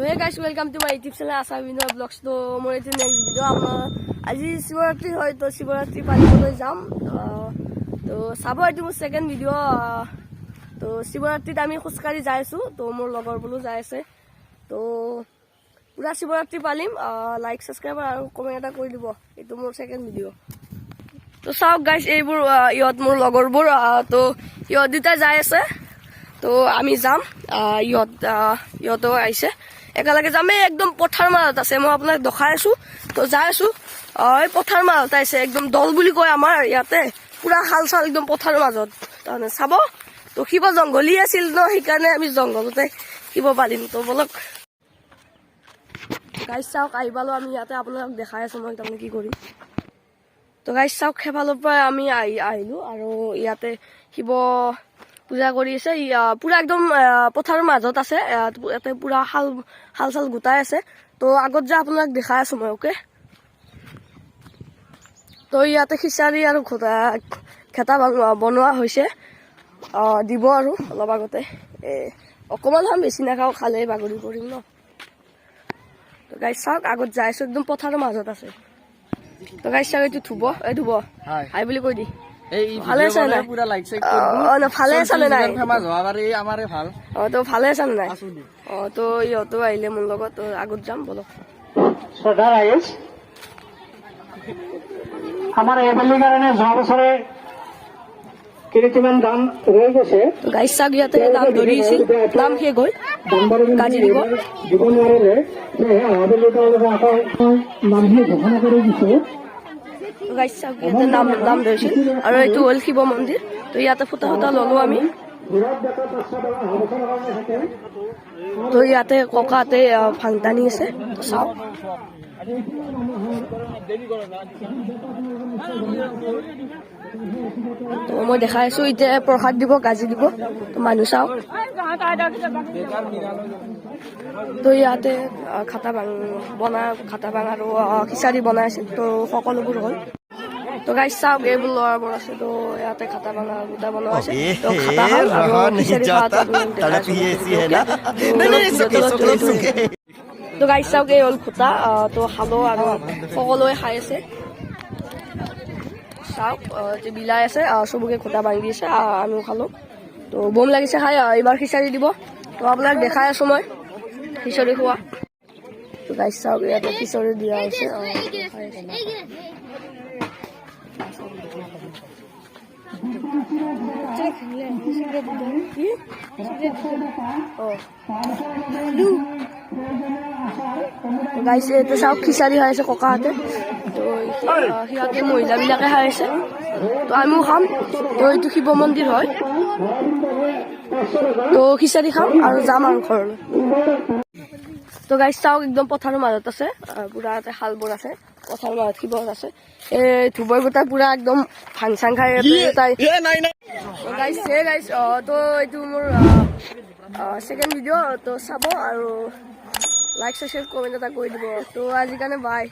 hey guys, welcome to my YouTube channel Asa Vinod Vlogs. तो मोर एतु next video आपन আজি शिवरात्रि হয় তো शिवरात्रि পালিবলৈ যাম তো সাব এতু মোৰ সেকেন্ড ভিডিও তো शिवरात्रिত আমি খুসকাৰি যাইছো তো মোৰ লগৰ বলো যাই আছে তো পুৰা शिवरात्रि পালিম লাইক সাবস্ক্ৰাইব আৰু কমেন্ট এটা কৰি দিব এতু মোৰ সেকেন্ড ভিডিও তো চাওক গাইস এইবোৰ ইয়ত মোৰ লগৰবোৰ তো ইয়ত দুটা যাই আছে তো আমি যাম ইয়তো আইছে একেলগে যামে একদম পথাৰ মালত আছে মই আপোনাক দেখাই আছো তো যাই আছো এই পথাৰ মালত আছে একদম দল বুলি কয় আমাৰ ইয়াতে পুৰা হালচাল একদম পথাৰ মাজত তানে চাব তো কিবা জংগলী আছিল ন সেইকাৰণে আমি জংগলতে কিব পাৰিম তো বলক গাইস চাওক আইবালো আমি ইয়াতে আপোনাক দেখাই আছো মই তানে কি কৰিম তো গাইস চাওক খেফালৰ পৰা আমি আহিলো আৰু ইয়াতে কিব পূজা কৰি আছে পুৰা একদম পথাৰৰ মাজত আছে এতে পুৰা হালচাল গুটাই আছে তো আগত যা আপোনাক দেখাই আছো মই ওকে তো ইয়াতে খিচাৰি আৰু খেতা বনোৱা হৈছে দিব আৰু অলপ আগতে অকমান হাম বেছি নাখাওঁ খালে বাগৰি কৰিম ন তো গাইছ চাওক আগত যাইছো একদম পথাৰৰ মাজত আছে তো গাইছ চাওক এইটো ধুব হাই বুলি কৈ দি ভালে আছে না পুরা লাইক সাইড করব ভালে আছে না নাই ফেমাস হওয়ারে আমারে ভাল তো ভালে আছে না নাই তো ইয়তো আইলে মোৰ লগত তো আগত যাম বলো সদা ৰাইস আমাৰ এবেলি কাৰণে যোৱা বছৰে কিমান দাম হৈ গৈছে তো গাইছ চাক ইয়াতে দাম ধৰিছিল দাম কি গৈ কাজি দিব নোৱাৰিলে এবেলি কাৰনে আকৌ মানুহে ঘোষণা কৰি দিছে গাইছ চাওক ইয়াতে নাম ধৰিছিল আৰু এইটো হ'ল শিৱ মন্দিৰ তো ইয়াতে ফুটা ললো আমি তো ইয়াতে ককাতে ভাংটানি আছে তো চাওক তো মই দেখাই আছো এতিয়া প্ৰসাদ দিব গাজি দিব তো মানুহ চাওক তো ইয়াতে খাতা ভাং আৰু খিচাৰি বনাইছে তো সকলোবোৰ হ'ল তো গাইছ চাওক এইবোৰ ল'ৰাবোৰ আছে তো ইয়াতে খাতা ভাঙা গোটা বনোৱা আছে তো খাতা আৰু খিচাৰি তো গাইছ চাওক এই হ'ল খুটা তো খালো আৰু সকলোৱে খাই আছে চাওক যে বিলাই আছে চবকে খুটা ভাঙি দিছে আমিও খালো তো বম লাগিছে খাই এইবাৰ খিচাৰি দিব তো আপোনাক দেখাই আছো মই খিচাৰি খোৱা তো গাইছ চাওক ইয়াতে খিচাৰি দিয়া হৈছে গাইছে তো চাওক খিচাৰি খাই আছে ককাহঁতে তো সিহঁতে মহিলাবিলাকে খাই আছে তো আমিও খাম তো এইটো শিৱ মন্দিৰ হয় তো খিচাৰি খাম আৰু যাম আৰু ঘৰলৈ তো গাইছ চাওক একদম পথাৰৰ মাজত আছে পুৰা হালবোৰ আছে পথাৰৰ মাজত শিৱ আছে ধুবই গোটাই পুৰা একদম ভাং চাং খাই গাইছ তো এইটো মোৰ সেকেন্ড ভিডিঅ' তো চাব আৰু লাইক সাবস্ক্ৰাইব কমেন্ট এটা কৰি দিব তো আজিৰ কাৰণে বাই